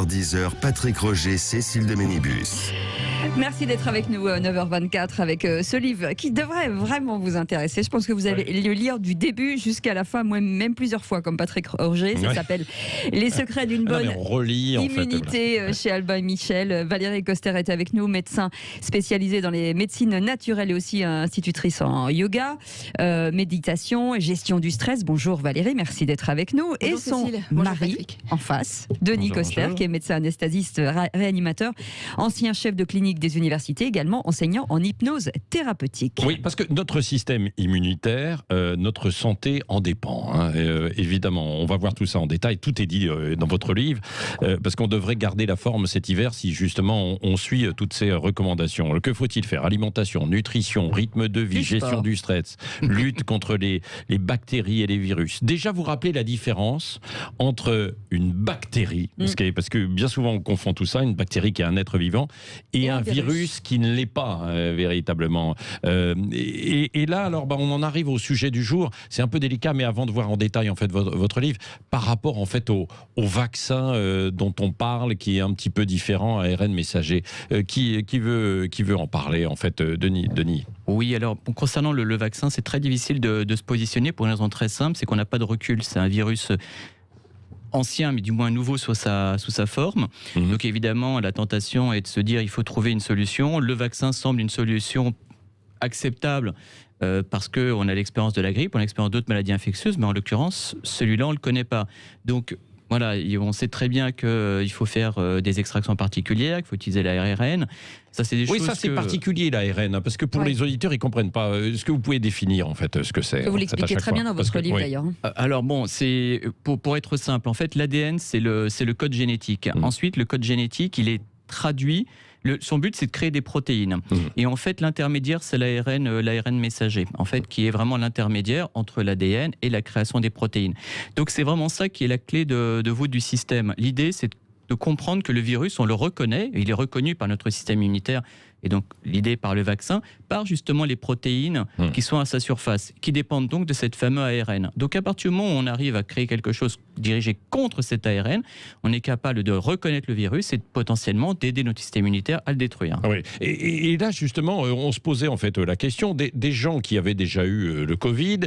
10h, Patrick Roger, Cécile de Ménibus. Merci d'être avec nous 9h24 avec ce livre qui devrait vraiment vous intéresser. Je pense que vous allez le lire du début jusqu'à la fin, moi même plusieurs fois comme Patrick Roger. Ça s'appelle Les secrets d'une bonne immunité chez Albin Michel. Valérie Coster est avec nous, médecin spécialisée dans les médecines naturelles et aussi institutrice en yoga, méditation, gestion du stress. Bonjour Valérie, merci d'être avec nous. Bonjour et son Cécile. Bonjour mari Patrick. en face, Denis Coster, qui est médecin anesthésiste réanimateur, ancien chef de clinique des universités, également enseignant en hypnose thérapeutique. Oui, parce que notre système immunitaire, notre santé en dépend. Évidemment, on va voir tout ça en détail. Tout est dit dans votre livre, parce qu'on devrait garder la forme cet hiver si justement on suit toutes ces recommandations. Que faut-il faire? Alimentation, nutrition, rythme de vie, gestion du stress, lutte contre les bactéries et les virus. Déjà, vous rappelez la différence entre une bactérie, parce que bien souvent on confond tout ça, une bactérie qui est un être vivant, et un virus qui ne l'est pas véritablement. Et là, alors, on en arrive au sujet du jour. C'est un peu délicat, mais avant de voir en détail en fait votre livre, par rapport en fait au vaccin dont on parle, qui est un petit peu différent, ARN messager, qui veut en parler en fait, Denis. Oui, alors concernant le vaccin, c'est très difficile de se positionner pour une raison très simple, c'est qu'on n'a pas de recul. C'est un virus ancien, mais du moins nouveau sous sa forme. Donc évidemment, la tentation est de se dire il faut trouver une solution. Le vaccin semble une solution acceptable parce qu'on a l'expérience de la grippe, on a l'expérience d'autres maladies infectieuses, mais en l'occurrence, celui-là, on ne le connaît pas. Donc voilà, on sait très bien qu'il faut faire des extractions particulières, qu'il faut utiliser l'ARN. Ça, c'est des choses c'est particulier l'ARN, parce que pour les auditeurs, ils ne comprennent pas. Est-ce que vous pouvez définir en fait ce que c'est? Vous l'expliquez très bien dans votre livre d'ailleurs. Alors bon, c'est pour être simple, en fait, l'ADN, c'est le code génétique. Ensuite, le code génétique, il est traduit. Son but, c'est de créer des protéines. Et en fait, l'intermédiaire, c'est l'ARN messager, en fait, qui est vraiment l'intermédiaire entre l'ADN et la création des protéines. Donc, c'est vraiment ça qui est la clé de voûte du système. L'idée, c'est de comprendre que le virus, on le reconnaît, il est reconnu par notre système immunitaire, et donc l'idée par le vaccin, par justement les protéines qui sont à sa surface, qui dépendent donc de cette fameuse ARN. Donc à partir du moment où on arrive à créer quelque chose dirigé contre cet ARN, on est capable de reconnaître le virus et potentiellement d'aider notre système immunitaire à le détruire. Oui. Et là justement, on se posait en fait la question des gens qui avaient déjà eu le Covid,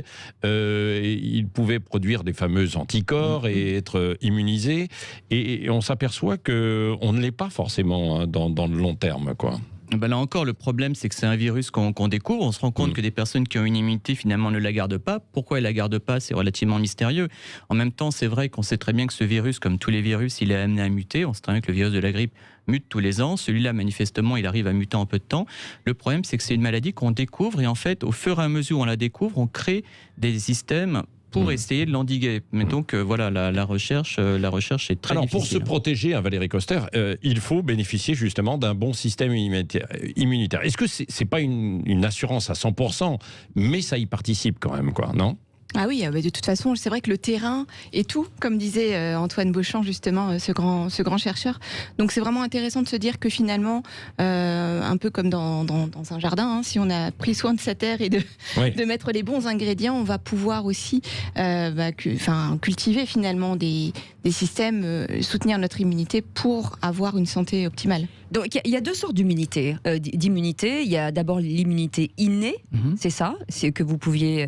ils pouvaient produire des fameux anticorps et être immunisés, et on s'aperçoit qu'on ne l'est pas forcément dans le long terme, quoi. Ben là encore, le problème, c'est que c'est un virus qu'on découvre. On se rend compte que des personnes qui ont une immunité, finalement, ne la gardent pas. Pourquoi elles ne la gardent pas? C'est relativement mystérieux. En même temps, c'est vrai qu'on sait très bien que ce virus, comme tous les virus, il est amené à muter. On sait très bien que le virus de la grippe mute tous les ans. Celui-là, manifestement, il arrive à muter en peu de temps. Le problème, c'est que c'est une maladie qu'on découvre. Et en fait, au fur et à mesure où on la découvre, on crée des systèmes pour essayer de l'endiguer. Mais donc voilà, la recherche est très difficile. Alors pour se protéger, Valérie Coster, il faut bénéficier justement d'un bon système immunitaire. Est-ce que c'est pas une assurance à 100%, mais ça y participe quand même, quoi, non? Ah oui, de toute façon, c'est vrai que le terrain est tout, comme disait Antoine Beauchamp, justement, ce grand chercheur. Donc c'est vraiment intéressant de se dire que finalement, un peu comme dans un jardin, si on a pris soin de sa terre et de mettre les bons ingrédients, on va pouvoir aussi cultiver finalement des systèmes, soutenir notre immunité pour avoir une santé optimale. Donc il y a deux sortes d'immunité. Il y a d'abord l'immunité innée, c'est ça, c'est que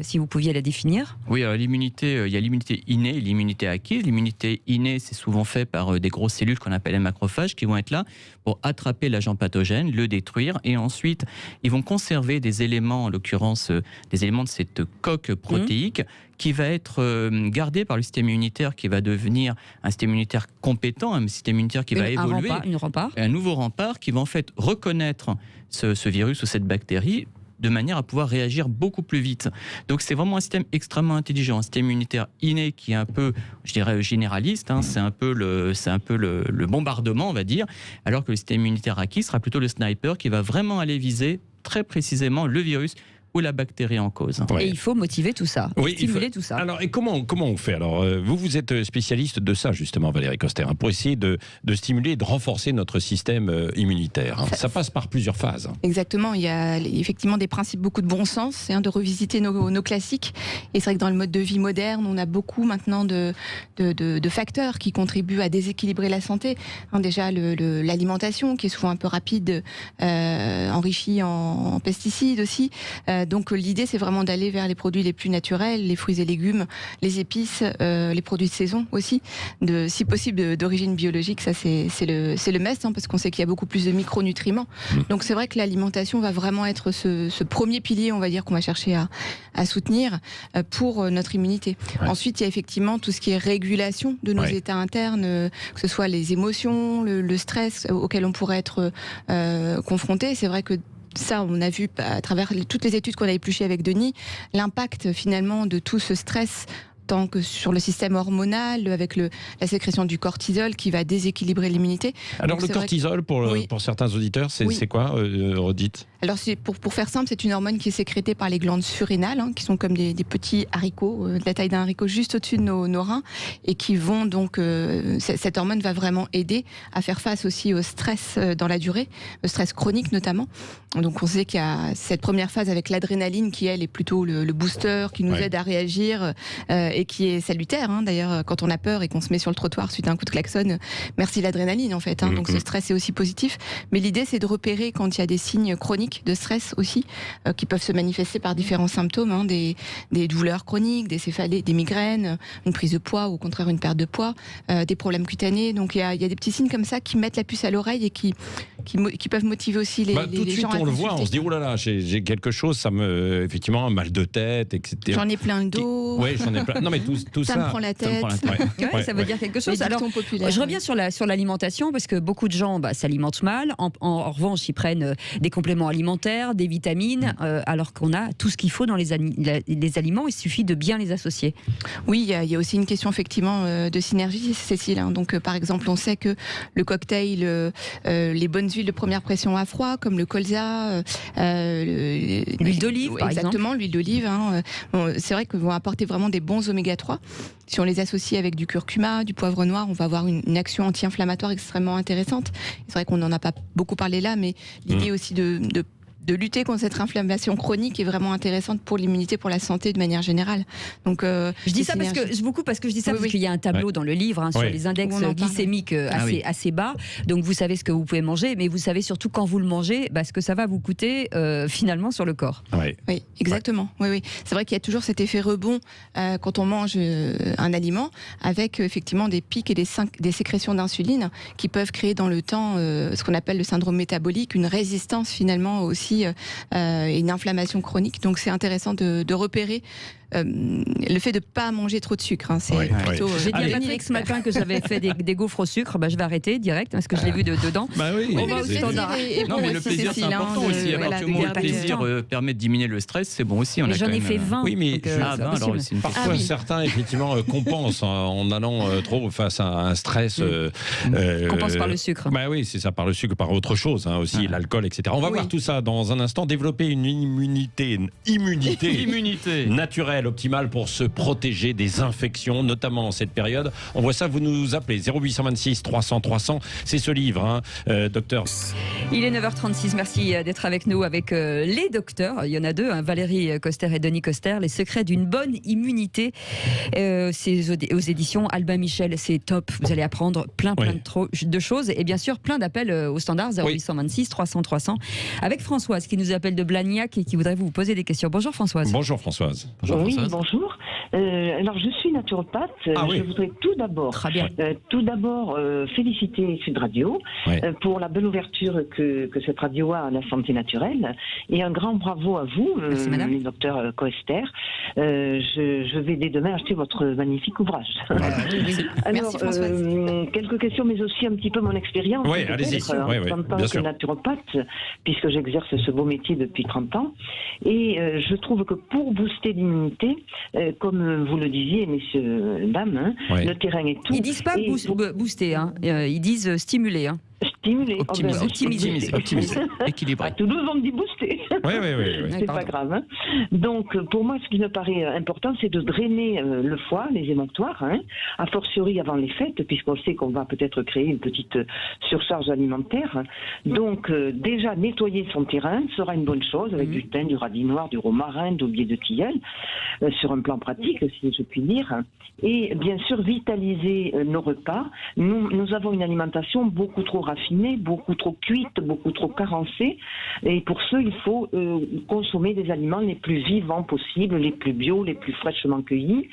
si vous pouviez la définir. Oui, alors l'immunité, il y a l'immunité innée et l'immunité acquise. L'immunité innée, c'est souvent fait par des grosses cellules qu'on appelle les macrophages qui vont être là pour attraper l'agent pathogène, le détruire, et ensuite ils vont conserver des éléments, en l'occurrence des éléments de cette coque protéique qui va être gardé par le système immunitaire, qui va devenir un système immunitaire compétent, un système immunitaire qui va évoluer, un nouveau rempart qui va en fait reconnaître ce virus ou cette bactérie de manière à pouvoir réagir beaucoup plus vite. Donc c'est vraiment un système extrêmement intelligent, un système immunitaire inné qui est un peu, je dirais, généraliste, c'est un peu le bombardement, on va dire, alors que le système immunitaire acquis sera plutôt le sniper qui va vraiment aller viser très précisément le virus ou la bactérie en cause. Et il faut motiver tout ça, stimuler tout ça. Alors, et comment on fait? Alors, vous êtes spécialiste de ça, justement, Valérie Coster, pour essayer de stimuler et de renforcer notre système immunitaire. Ça passe par plusieurs phases. Exactement, il y a effectivement des principes, beaucoup de bon sens, de revisiter nos classiques. Et c'est vrai que dans le mode de vie moderne, on a beaucoup maintenant de facteurs qui contribuent à déséquilibrer la santé. Déjà, l'alimentation, qui est souvent un peu rapide, enrichie en pesticides aussi. Donc l'idée, c'est vraiment d'aller vers les produits les plus naturels, les fruits et légumes, les épices, les produits de saison aussi, si possible d'origine biologique. Ça, c'est le must, parce qu'on sait qu'il y a beaucoup plus de micronutriments. Donc c'est vrai que l'alimentation va vraiment être ce premier pilier, on va dire, qu'on va chercher à soutenir pour notre immunité. Ouais. Ensuite, il y a effectivement tout ce qui est régulation de nos états internes, que ce soit les émotions, le stress auquel on pourrait être confronté. C'est vrai que ça, on a vu à travers toutes les études qu'on a épluchées avec Denis, l'impact finalement de tout ce stress, tant que sur le système hormonal, avec la sécrétion du cortisol qui va déséquilibrer l'immunité. Alors donc, le cortisol, pour certains auditeurs, c'est quoi, Rodite? Alors pour faire simple, c'est une hormone qui est sécrétée par les glandes surrénales, qui sont comme des petits haricots, de la taille d'un haricot, juste au-dessus de nos reins, et qui vont donc... cette hormone va vraiment aider à faire face aussi au stress dans la durée, le stress chronique notamment. Donc on sait qu'il y a cette première phase avec l'adrénaline qui, elle, est plutôt le booster qui nous aide à réagir et qui est salutaire. D'ailleurs, quand on a peur et qu'on se met sur le trottoir suite à un coup de klaxon, merci l'adrénaline en fait. Donc ce stress est aussi positif. Mais l'idée, c'est de repérer quand il y a des signes chroniques de stress aussi, qui peuvent se manifester par différents symptômes, des douleurs chroniques, des céphalées, des migraines, une prise de poids ou au contraire une perte de poids, des problèmes cutanés. Donc il y a des petits signes comme ça qui mettent la puce à l'oreille et qui peuvent motiver aussi les gens. Tout de suite, on le voit, on se dit, oh là là, j'ai quelque chose, effectivement, un mal de tête, etc. J'en ai plein le dos. Oui, j'en ai plein. Non, mais tout ça. Ça me prend la tête. Ça veut dire quelque chose. Alors, je reviens sur l'alimentation, parce que beaucoup de gens s'alimentent mal. En revanche, ils prennent des compléments alimentaires, des vitamines, alors qu'on a tout ce qu'il faut dans les aliments. Il suffit de bien les associer. Oui, il y a aussi une question effectivement de synergie, Cécile. Donc, par exemple, on sait que le cocktail, les bonnes huiles de première pression à froid, comme le colza, l'huile d'olive, par exemple. Exactement, l'huile d'olive. C'est vrai qu'ils vont apporter vraiment des bons oméga 3. Si on les associe avec du curcuma, du poivre noir, on va avoir une action anti-inflammatoire extrêmement intéressante. C'est vrai qu'on n'en a pas beaucoup parlé là, mais l'idée aussi de lutter contre cette inflammation chronique est vraiment intéressante pour l'immunité, pour la santé de manière générale. Donc, je dis ça parce que qu'il y a un tableau dans le livre sur les index glycémiques assez bas. Donc vous savez ce que vous pouvez manger, mais vous savez surtout quand vous le mangez, ce que ça va vous coûter finalement sur le corps. Oui, exactement. Oui. C'est vrai qu'il y a toujours cet effet rebond quand on mange un aliment, avec effectivement des pics et des sécrétions d'insuline qui peuvent créer dans le temps ce qu'on appelle le syndrome métabolique, une résistance finalement aussi et une inflammation chronique. Donc c'est intéressant de repérer le fait de ne pas manger trop de sucre. C'est plutôt... J'ai dit à Patrick ce matin que j'avais fait des gaufres au sucre. Je vais arrêter direct parce que je l'ai vu dedans. On va au standard. Non, mais le plaisir, c'est important aussi. À partir du moment où le plaisir permet de diminuer le stress, c'est bon aussi. J'en ai fait 20. Oui, mais parfois certains effectivement compensent en allant trop face à un stress. Compense par le sucre. Oui, c'est ça, par le sucre, par autre chose aussi, l'alcool, etc. On va voir tout ça dans un instant. Développer une immunité naturelle optimale pour se protéger des infections, notamment en cette période. On voit ça, vous nous appelez 0826 300 300. C'est ce livre, docteur. Il est 9h36. Merci d'être avec nous avec les docteurs. Il y en a deux, Valérie Coster et Denis Coster. Les secrets d'une bonne immunité. C'est aux éditions Albin Michel. C'est top. Vous allez apprendre plein de choses et bien sûr plein d'appels au standard 0826 300 300 avec Françoise qui nous appelle de Blagnac et qui voudrait vous poser des questions. Bonjour Françoise. Bonjour Françoise. Oui, bonjour. Alors je suis naturopathe. Je voudrais tout d'abord féliciter Sud Radio pour la belle ouverture que cette radio a à la santé naturelle et un grand bravo à vous, le docteur Coester. Je vais dès demain acheter votre magnifique ouvrage. Alors, merci Françoise. Quelques questions, mais aussi un petit peu mon expérience. Oui, allez-y. En tant que naturopathe, puisque j'exerce ce beau métier depuis 30 ans. Et je trouve que pour booster l'immunité, comme vous le disiez, messieurs, dames, le terrain est tout. Ils disent pas booster, ils disent stimuler. Stimuler. Optimiser. Équilibrer. À Toulouse, on me dit booster. Oui. C'est pas grave. Hein. Donc, pour moi, ce qui me paraît important, c'est de drainer le foie, les émonctoires, a fortiori avant les fêtes, puisqu'on sait qu'on va peut-être créer une petite surcharge alimentaire. Donc, déjà, nettoyer son terrain sera une bonne chose, avec du thym, du radis noir, du romarin, d'oublier de tilleul, sur un plan pratique, si je puis dire. Et bien sûr, vitaliser nos repas. Nous avons une alimentation beaucoup trop raffinée, beaucoup trop cuite, beaucoup trop carencée. Et pour ce, il faut consommer des aliments les plus vivants possibles, les plus bio, les plus fraîchement cueillis,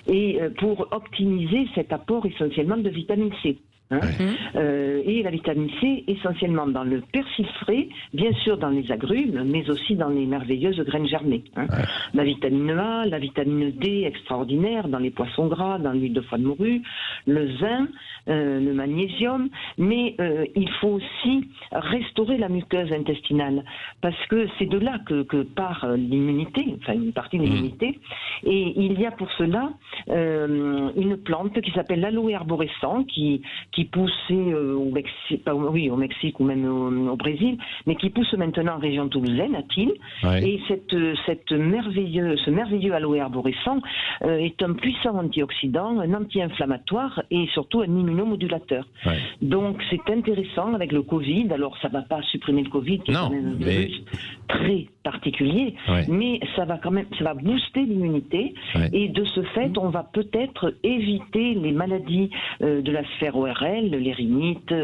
et pour optimiser cet apport essentiellement de vitamine C. Et la vitamine C essentiellement dans le persil frais, bien sûr dans les agrumes, mais aussi dans les merveilleuses graines germées. La vitamine A, la vitamine D extraordinaire dans les poissons gras, dans l'huile de foie de morue, le zinc, le magnésium, mais il faut aussi restaurer la muqueuse intestinale, parce que c'est de là que part l'immunité, enfin une partie de l'immunité, et il y a pour cela une plante qui s'appelle l'aloe arborescent, qui poussait au Mexique ou même au Brésil, mais qui pousse maintenant en région toulousaine, à Thil. Et ce merveilleux aloe arborescent est un puissant antioxydant, un anti-inflammatoire et surtout un immunomodulateur. Donc c'est intéressant avec le Covid. Alors ça ne va pas supprimer le Covid, qui est quand même un virus très particulier, mais ça va booster l'immunité. Et de ce fait, on va peut-être éviter les maladies de la sphère ORL, les rhinites,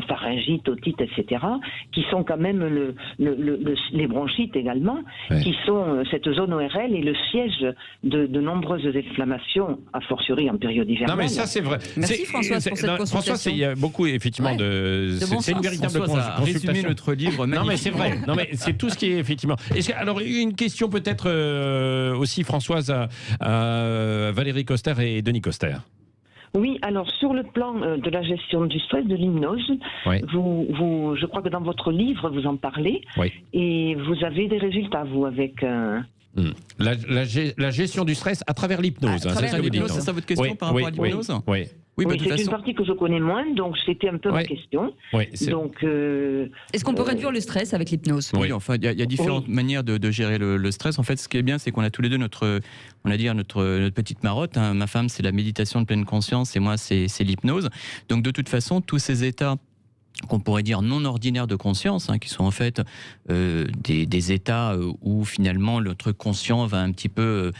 pharyngite, otite, etc., qui sont quand même les bronchites également, qui sont cette zone ORL et le siège de nombreuses inflammations, a fortiori en période hivernale. Non mais ça c'est vrai. Merci Françoise pour cette consultation. François, il y a beaucoup effectivement c'est une véritable consultation. Résumé notre livre. Non mais c'est vrai. Non mais c'est tout ce qui est effectivement. Alors une question peut-être aussi Françoise à Valérie Coster et Denis Coster. Oui, alors sur le plan de la gestion du stress, de l'hypnose, je crois que dans votre livre, vous en parlez, et vous avez des résultats, vous, avec... La gestion du stress à travers l'hypnose. C'est ça votre question par rapport à l'hypnose ? Oui, c'est une partie que je connais moins, donc c'était un peu ma question. Donc, est-ce qu'on peut réduire le stress avec l'hypnose ? Oui, enfin, il y a différentes manières de gérer le stress. En fait, ce qui est bien, c'est qu'on a tous les deux notre petite marotte. Ma femme, c'est la méditation de pleine conscience, et moi, c'est l'hypnose. Donc, de toute façon, tous ces états qu'on pourrait dire non ordinaires de conscience, qui sont en fait des états où finalement notre conscient va un petit peu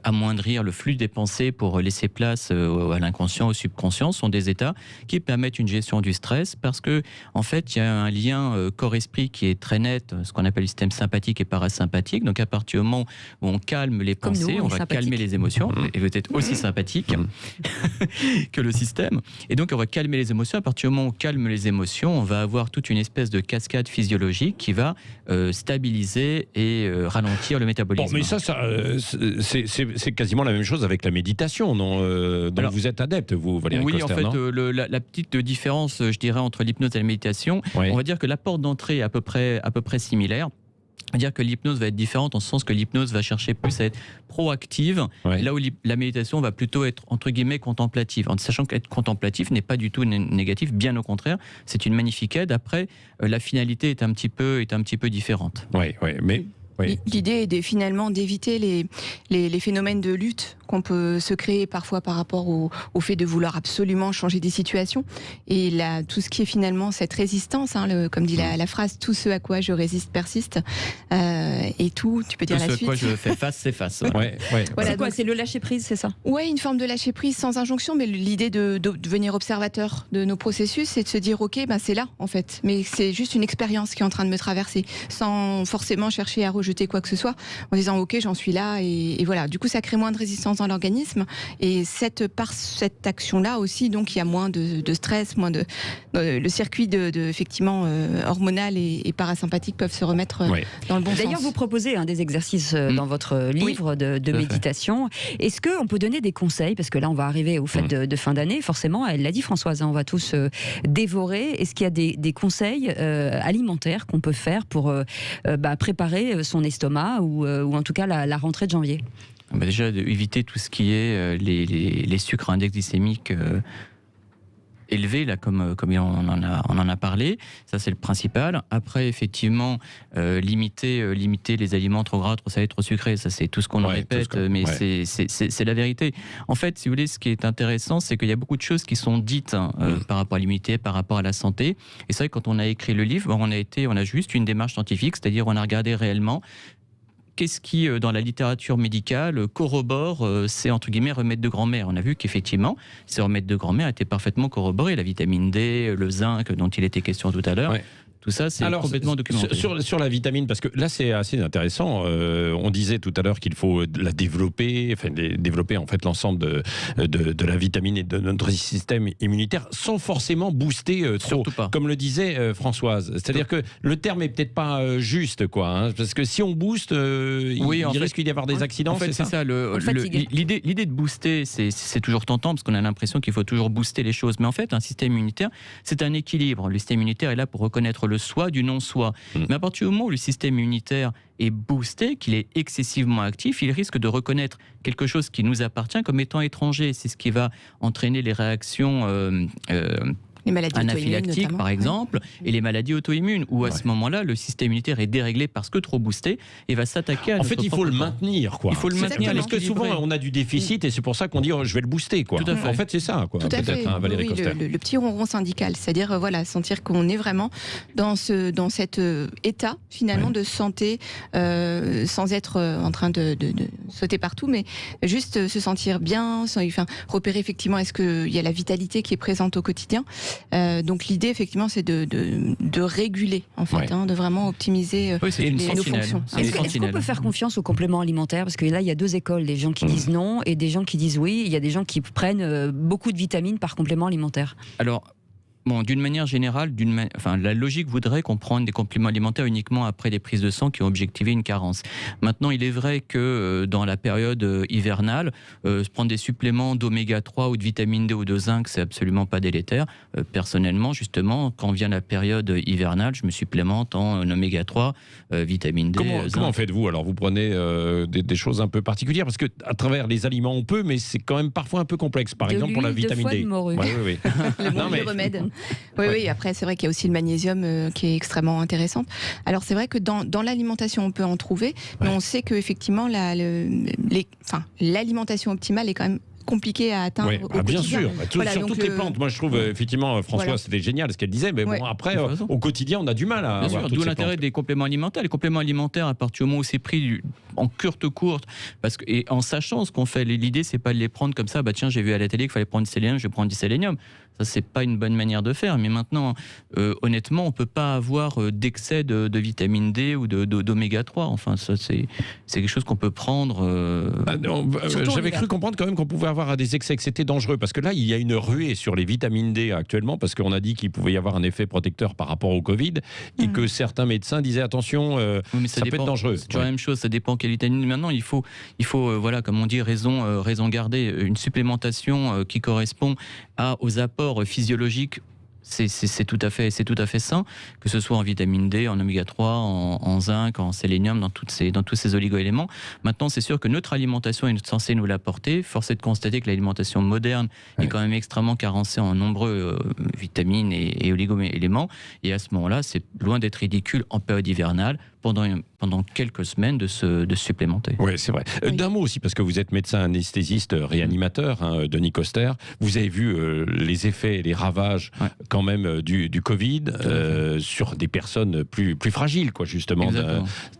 amoindrir le flux des pensées pour laisser place à l'inconscient, au subconscient, sont des états qui permettent une gestion du stress, parce que en fait il y a un lien corps-esprit qui est très net, ce qu'on appelle le système sympathique et parasympathique. Donc à partir du moment où on calme les pensées, on va calmer les émotions, et vous êtes aussi sympathique que le système, et donc on va calmer les émotions. À partir du moment où on calme les émotions, on va avoir toute une espèce de cascade physiologique qui va stabiliser et ralentir le métabolisme. Bon, mais ça c'est quasiment la même chose avec la méditation, non dont alors, vous êtes adepte, vous, Valérie Coster, en fait, la petite différence, je dirais, entre l'hypnose et la méditation, on va dire que la porte d'entrée est à peu près similaire. C'est-à-dire que l'hypnose va être différente en ce sens que l'hypnose va chercher plus à être proactive, là où la méditation va plutôt être, entre guillemets, contemplative. En sachant qu'être contemplatif n'est pas du tout négatif, bien au contraire, c'est une magnifique aide. Après, la finalité est un petit peu différente. L'idée est finalement d'éviter les phénomènes de lutte qu'on peut se créer parfois par rapport au fait de vouloir absolument changer des situations. Et là, tout ce qui est finalement cette résistance, comme dit la phrase, tout ce à quoi je résiste persiste. Et tout, tu peux dire la suite. Tout ce à quoi je fais face, c'est face. Voilà, c'est quoi ? C'est le lâcher prise, c'est ça ? Oui, une forme de lâcher prise sans injonction, mais l'idée de devenir observateur de nos processus, c'est de se dire, ok, c'est là en fait. Mais c'est juste une expérience qui est en train de me traverser, sans forcément chercher à rejeter quoi que ce soit, en disant ok, j'en suis là, et voilà. Du coup, ça crée moins de résistance dans l'organisme, et par cette action-là aussi, donc il y a moins de stress, moins le circuit effectivement hormonal et parasympathique peuvent se remettre dans le bon sens. D'ailleurs, vous proposez des exercices dans votre livre de méditation. Est-ce qu'on peut donner des conseils, parce que là on va arriver aux fêtes de fin d'année, forcément, elle l'a dit Françoise, on va tous dévorer. Est-ce qu'il y a des conseils alimentaires qu'on peut faire pour préparer son estomac ou en tout cas la rentrée de janvier? Déjà, éviter tout ce qui est les sucres à index glycémique élevé, là, comme on en a parlé. Ça, c'est le principal. Après, effectivement, limiter les aliments trop gras, trop salés, trop sucrés, ça, c'est tout ce qu'on en répète, mais c'est la vérité. En fait, si vous voulez, ce qui est intéressant, c'est qu'il y a beaucoup de choses qui sont dites par rapport à l'immunité, par rapport à la santé. Et c'est vrai que quand on a écrit le livre, on a juste une démarche scientifique, c'est-à-dire on a regardé réellement qu'est-ce qui, dans la littérature médicale, corrobore ces, entre guillemets, remèdes de grand-mère. On a vu qu'effectivement, ces remèdes de grand-mère étaient parfaitement corroborés. La vitamine D, le zinc, dont il était question tout à l'heure. Ouais. Tout ça, c'est complètement documenté. Sur la vitamine, parce que là, c'est assez intéressant. On disait tout à l'heure qu'il faut la développer, développer en fait l'ensemble de la vitamine et de notre système immunitaire sans forcément booster trop. Surtout pas. Comme le disait Françoise. C'est-à-dire que le terme est peut-être pas juste, quoi. Hein, parce que si on booste, il risque d'y avoir des accidents. En fait, c'est ça. L'idée de booster, c'est toujours tentant parce qu'on a l'impression qu'il faut toujours booster les choses. Mais en fait, un système immunitaire, c'est un équilibre. Le système immunitaire est là pour reconnaître le soi du non-soi. Mais à partir du moment où le système immunitaire est boosté, qu'il est excessivement actif, il risque de reconnaître quelque chose qui nous appartient comme étant étranger. C'est ce qui va entraîner les réactions les maladies anaphylactiques, par exemple, et les maladies auto-immunes, où à ce moment-là, le système immunitaire est déréglé parce que trop boosté et va s'attaquer à notre il faut le maintenir, quoi. Il faut le maintenir. Parce que souvent, on a du déficit et c'est pour ça qu'on dit je vais le booster, quoi. Tout à fait. En fait, c'est ça, quoi. Tout à fait. Valérie Coster. Le petit ronron syndical, c'est-à-dire sentir qu'on est vraiment dans cet état finalement de santé, sans être en train de sauter partout, mais juste se sentir bien, repérer effectivement est-ce qu'il y a la vitalité qui est présente au quotidien. Donc l'idée effectivement c'est de réguler en fait, de vraiment optimiser nos fonctions. Est-ce qu'on peut faire confiance aux compléments alimentaires? Parce que là il y a deux écoles, des gens qui disent non et des gens qui disent oui. Il y a des gens qui prennent beaucoup de vitamines par complément alimentaire. Alors d'une manière générale, la logique voudrait qu'on prenne des compléments alimentaires uniquement après des prises de sang qui ont objectivé une carence. Maintenant, il est vrai que dans la période hivernale, prendre des suppléments d'oméga 3 ou de vitamine D ou de zinc, c'est absolument pas délétère. Personnellement, justement, quand vient la période hivernale, je me supplémente en oméga 3, vitamine D, zinc. Comment faites-vous? Alors, vous prenez des choses un peu particulières, parce que à travers les aliments, on peut, mais c'est quand même parfois un peu complexe. Par exemple, pour la vitamine D. De morue. Oui. Le bon remède. Oui, après, c'est vrai qu'il y a aussi le magnésium qui est extrêmement intéressant. Alors, c'est vrai que dans l'alimentation, on peut en trouver, mais on sait qu'effectivement, l'alimentation optimale est quand même compliqué à atteindre au quotidien. Bien sûr, sur toutes les plantes. Moi, je trouve, effectivement, François, c'était génial ce qu'elle disait, mais bon, après, au quotidien, on a du mal à avoir toutes d'où ces l'intérêt plantes. des compléments alimentaires. Les compléments alimentaires, à partir du moment où c'est pris en courte, et en sachant ce qu'on fait, l'idée, c'est pas de les prendre comme ça, tiens, j'ai vu à la télé qu'il fallait prendre du sélénium, je vais prendre du sélénium. Ça, c'est pas une bonne manière de faire. Mais maintenant, honnêtement, on peut pas avoir d'excès de vitamine D ou d'oméga 3. Enfin, ça, c'est quelque chose qu'on peut prendre. J'avais cru comprendre quand même qu'on pouvait avoir des excès, que c'était dangereux. Parce que là, il y a une ruée sur les vitamines D actuellement, parce qu'on a dit qu'il pouvait y avoir un effet protecteur par rapport au Covid, et que certains médecins disaient attention, ça peut être dangereux. C'est toujours la même chose, ça dépend quelle vitamine. Maintenant, il faut comme on dit, raison garder, une supplémentation qui correspond aux apports physiologiques. C'est tout à fait sain, que ce soit en vitamine D, en oméga 3, en zinc, en sélénium, dans tous ces oligo-éléments. Maintenant, c'est sûr que notre alimentation est censée nous l'apporter. Force est de constater que l'alimentation moderne est quand même extrêmement carencée en nombreux vitamines et oligo-éléments. Et à ce moment-là, c'est loin d'être ridicule en période hivernale, pendant quelques semaines, de se supplémenter. Oui, c'est vrai. D'un mot aussi, parce que vous êtes médecin anesthésiste réanimateur, Denis Coster. Vous avez vu les effets et les ravages quand même du Covid sur des personnes plus fragiles, quoi, justement,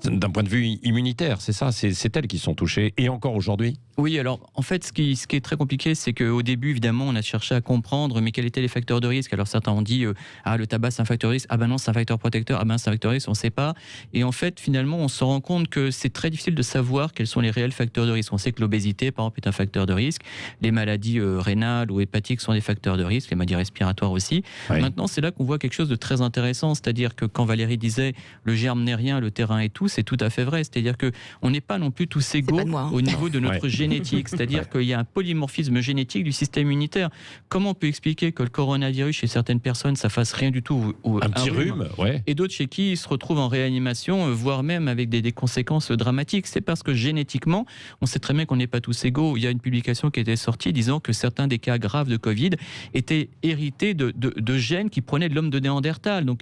d'un point de vue immunitaire. C'est ça, c'est elles qui sont touchées, et encore aujourd'hui. Oui, alors en fait, ce qui est très compliqué, c'est qu'au début, évidemment, on a cherché à comprendre, mais quels étaient les facteurs de risque. Alors certains ont dit, le tabac c'est un facteur de risque, non, c'est un facteur protecteur, c'est un facteur de risque, on ne sait pas. Et en fait, finalement, on se rend compte que c'est très difficile de savoir quels sont les réels facteurs de risque. On sait que l'obésité, par exemple, est un facteur de risque. Les maladies rénales ou hépatiques sont des facteurs de risque, les maladies respiratoires aussi. Oui. Maintenant, c'est là qu'on voit quelque chose de très intéressant, c'est-à-dire que quand Valérie disait le germe n'est rien, le terrain est tout, c'est tout à fait vrai. C'est-à-dire qu'on n'est pas non plus tous égaux au niveau de notre génétique. C'est-à-dire qu'il y a un polymorphisme génétique du système immunitaire. Comment on peut expliquer que le coronavirus, chez certaines personnes, ça fasse rien du tout, ou un petit rhume, et d'autres chez qui il se retrouve en réanimation complications, voire même avec des conséquences dramatiques. C'est parce que génétiquement, on sait très bien qu'on n'est pas tous égaux. Il y a une publication qui était sortie disant que certains des cas graves de Covid étaient hérités de gènes qui prenaient de l'homme de Néandertal. Donc,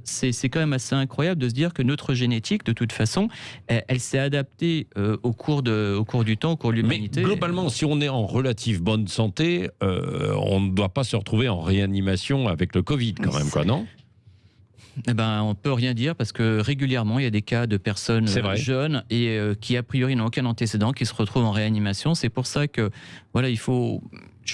c'est quand même assez incroyable de se dire que notre génétique, de toute façon, elle s'est adaptée au cours du temps, au cours de l'humanité. Mais globalement, si on est en relative bonne santé, on ne doit pas se retrouver en réanimation avec le Covid quand même, quoi, non ? Eh ben, on peut rien dire parce que régulièrement, il y a des cas de personnes jeunes et qui, a priori, n'ont aucun antécédent, qui se retrouvent en réanimation. C'est pour ça que, voilà, il faut...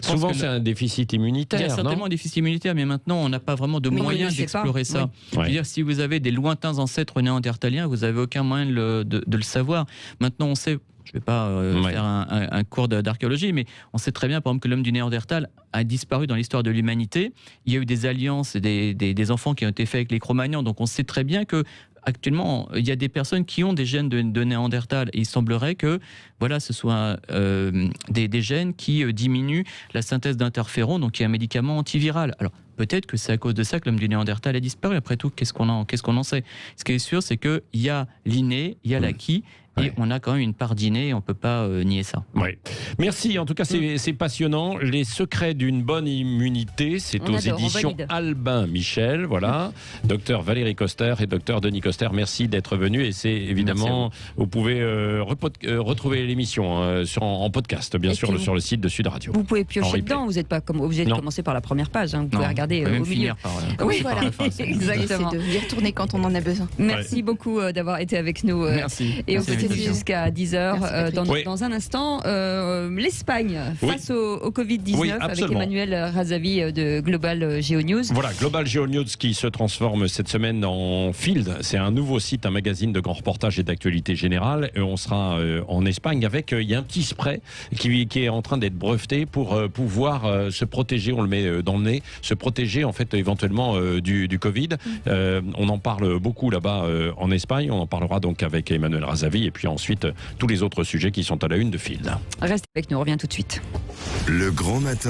Souvent, c'est un déficit immunitaire. Il y a certainement un déficit immunitaire, mais maintenant, on n'a pas vraiment de moyens d'explorer ça. Oui. Je veux dire, si vous avez des lointains ancêtres néandertaliens, vous n'avez aucun moyen de le savoir. Maintenant, on sait... Je ne vais pas faire un cours d'archéologie, mais on sait très bien, par exemple, que l'homme du Néandertal a disparu dans l'histoire de l'humanité. Il y a eu des alliances et des enfants qui ont été faits avec les Cro-Magnons. Donc on sait très bien que actuellement, il y a des personnes qui ont des gènes de Néandertal. Et il semblerait que voilà, ce soit des gènes qui diminuent la synthèse d'interféron, donc qui est un médicament antiviral. Alors, peut-être que c'est à cause de ça que l'homme du Néandertal a disparu. Après tout, qu'est-ce qu'on en sait ? Ce qui est sûr, c'est qu'il y a l'inné, il y a l'acquis, et on a quand même une part d'inné, et on ne peut pas nier ça. Ouais. Merci, en tout cas, c'est passionnant. Les secrets d'une bonne immunité, c'est aux éditions Albin Michel. Voilà. Docteur Valérie Coster et docteur Denis Coster, merci d'être venus. Et c'est évidemment, vous pouvez retrouver l'émission en podcast, bien sûr, sur le site de Sud Radio. Vous pouvez piocher dedans, vous n'êtes pas obligé de commencer par la première page. Vous pouvez regarder au milieu. Oui, voilà. Exactement. C'est de y retourner quand on en a besoin. Merci beaucoup d'avoir été avec nous. Merci. Et on se retrouve jusqu'à 10h. Dans un instant, l'Espagne face au Covid-19 avec Emmanuel Razavi de Global GeoNews. Voilà, Global GeoNews qui se transforme cette semaine en Field. C'est un nouveau site, un magazine de grands reportages et d'actualité générale. Et on sera en Espagne avec, il y a un petit spray qui est en train d'être breveté pour pouvoir se protéger, on le met dans le nez, se protéger en fait éventuellement du Covid. On en parle beaucoup là-bas en Espagne. On en parlera donc avec Emmanuel Razavi et puis ensuite tous les autres sujets qui sont à la une de Field. Restez avec nous, on revient tout de suite. Le grand matin.